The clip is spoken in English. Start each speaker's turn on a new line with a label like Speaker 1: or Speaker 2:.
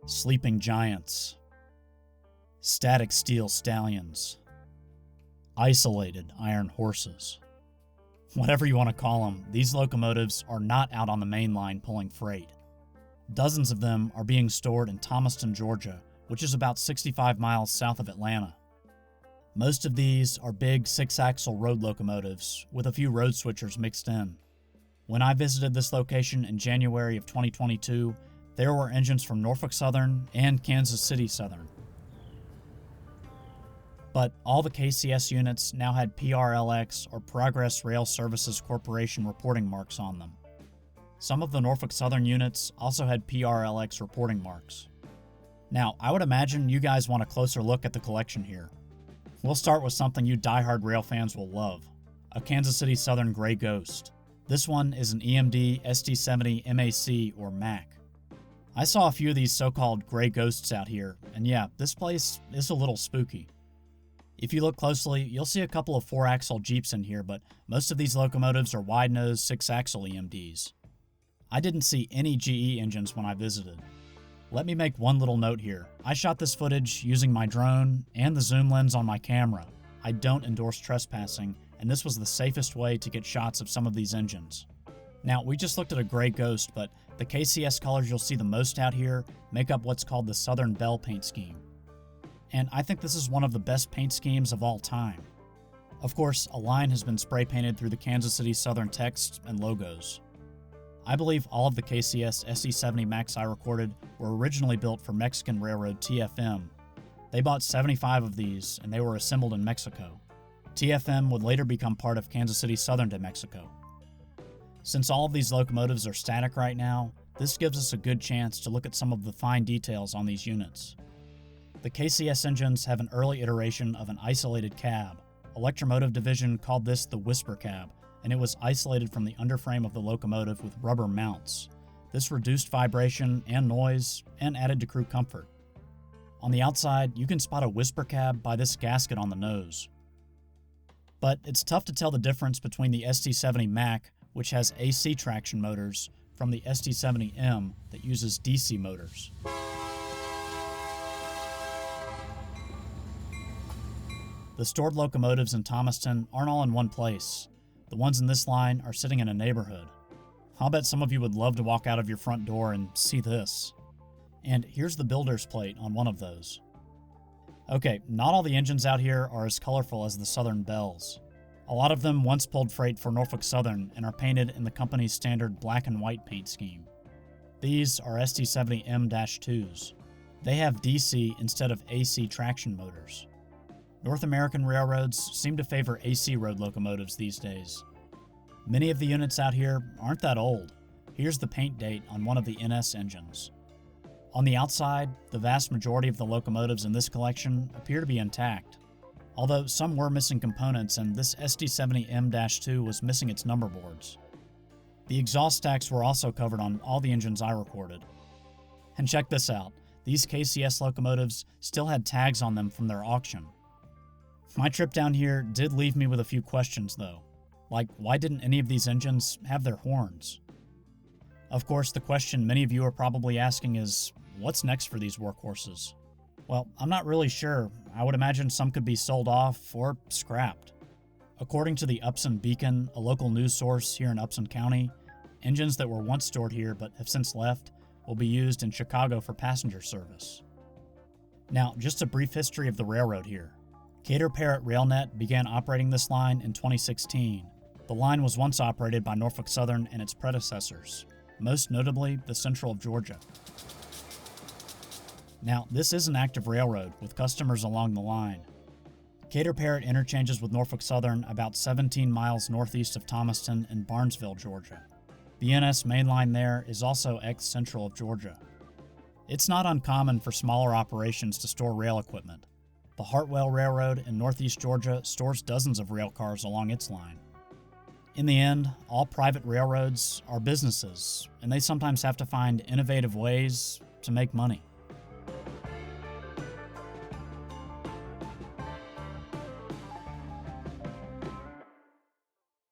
Speaker 1: sleeping giants, static steel stallions, isolated iron horses. Whatever you want to call them, these locomotives are not out on the main line pulling freight. Dozens of them are being stored in Thomaston, Georgia, which is about 65 miles south of Atlanta. Most of these are big six-axle road locomotives with a few road switchers mixed in. When I visited this location in January of 2022, there were engines from Norfolk Southern and Kansas City Southern. But all the KCS units now had PRLX or Progress Rail Services Corporation reporting marks on them. Some of the Norfolk Southern units also had PRLX reporting marks. Now, I would imagine you guys want a closer look at the collection here. We'll start with something you diehard rail fans will love, a Kansas City Southern Gray Ghost. This one is an EMD SD70 MAC or MAC. I saw a few of these so-called Gray Ghosts out here, and yeah, this place is a little spooky. If you look closely, you'll see a couple of 4-axle Jeeps in here, but most of these locomotives are wide-nose 6-axle EMDs. I didn't see any GE engines when I visited. Let me make one little note here. I shot this footage using my drone and the zoom lens on my camera. I don't endorse trespassing, and this was the safest way to get shots of some of these engines. Now, we just looked at a Gray Ghost, but the KCS colors you'll see the most out here make up what's called the Southern Belle paint scheme. And I think this is one of the best paint schemes of all time. Of course, a line has been spray painted through the Kansas City Southern text and logos. I believe all of the KCS SD70 Macs I recorded were originally built for Mexican railroad TFM. They bought 75 of these, and they were assembled in Mexico. TFM would later become part of Kansas City Southern de Mexico. Since all of these locomotives are static right now, this gives us a good chance to look at some of the fine details on these units. The KCS engines have an early iteration of an isolated cab. Electromotive Division called this the Whisper Cab, and it was isolated from the underframe of the locomotive with rubber mounts. This reduced vibration and noise and added to crew comfort. On the outside, you can spot a Whisper Cab by this gasket on the nose. But it's tough to tell the difference between the SD70 Mac, which has AC traction motors, from the SD70M that uses DC motors. The stored locomotives in Thomaston aren't all in one place. The ones in this line are sitting in a neighborhood. I'll bet some of you would love to walk out of your front door and see this. And here's the builder's plate on one of those. Okay, not all the engines out here are as colorful as the Southern Belles. A lot of them once pulled freight for Norfolk Southern and are painted in the company's standard black and white paint scheme. These are SD70M-2s. They have DC instead of AC traction motors. North American railroads seem to favor AC road locomotives these days. Many of the units out here aren't that old. Here's the paint date on one of the NS engines. On the outside, the vast majority of the locomotives in this collection appear to be intact, although some were missing components, and this SD70M-2 was missing its number boards. The exhaust stacks were also covered on all the engines I recorded. And check this out, these KCS locomotives still had tags on them from their auction. My trip down here did leave me with a few questions though, like why didn't any of these engines have their horns? Of course, the question many of you are probably asking is, what's next for these workhorses? Well, I'm not really sure. I would imagine some could be sold off or scrapped. According to the Upson Beacon, a local news source here in Upson County, engines that were once stored here but have since left will be used in Chicago for passenger service. Now, just a brief history of the railroad here. Cater Parrott RailNet began operating this line in 2016. The line was once operated by Norfolk Southern and its predecessors, most notably the Central of Georgia. Now, this is an active railroad with customers along the line. Cater Parrott interchanges with Norfolk Southern about 17 miles northeast of Thomaston in Barnesville, Georgia. The NS main line there is also ex-Central of Georgia. It's not uncommon for smaller operations to store rail equipment. The Hartwell Railroad in northeast Georgia stores dozens of rail cars along its line. In the end, all private railroads are businesses, and they sometimes have to find innovative ways to make money.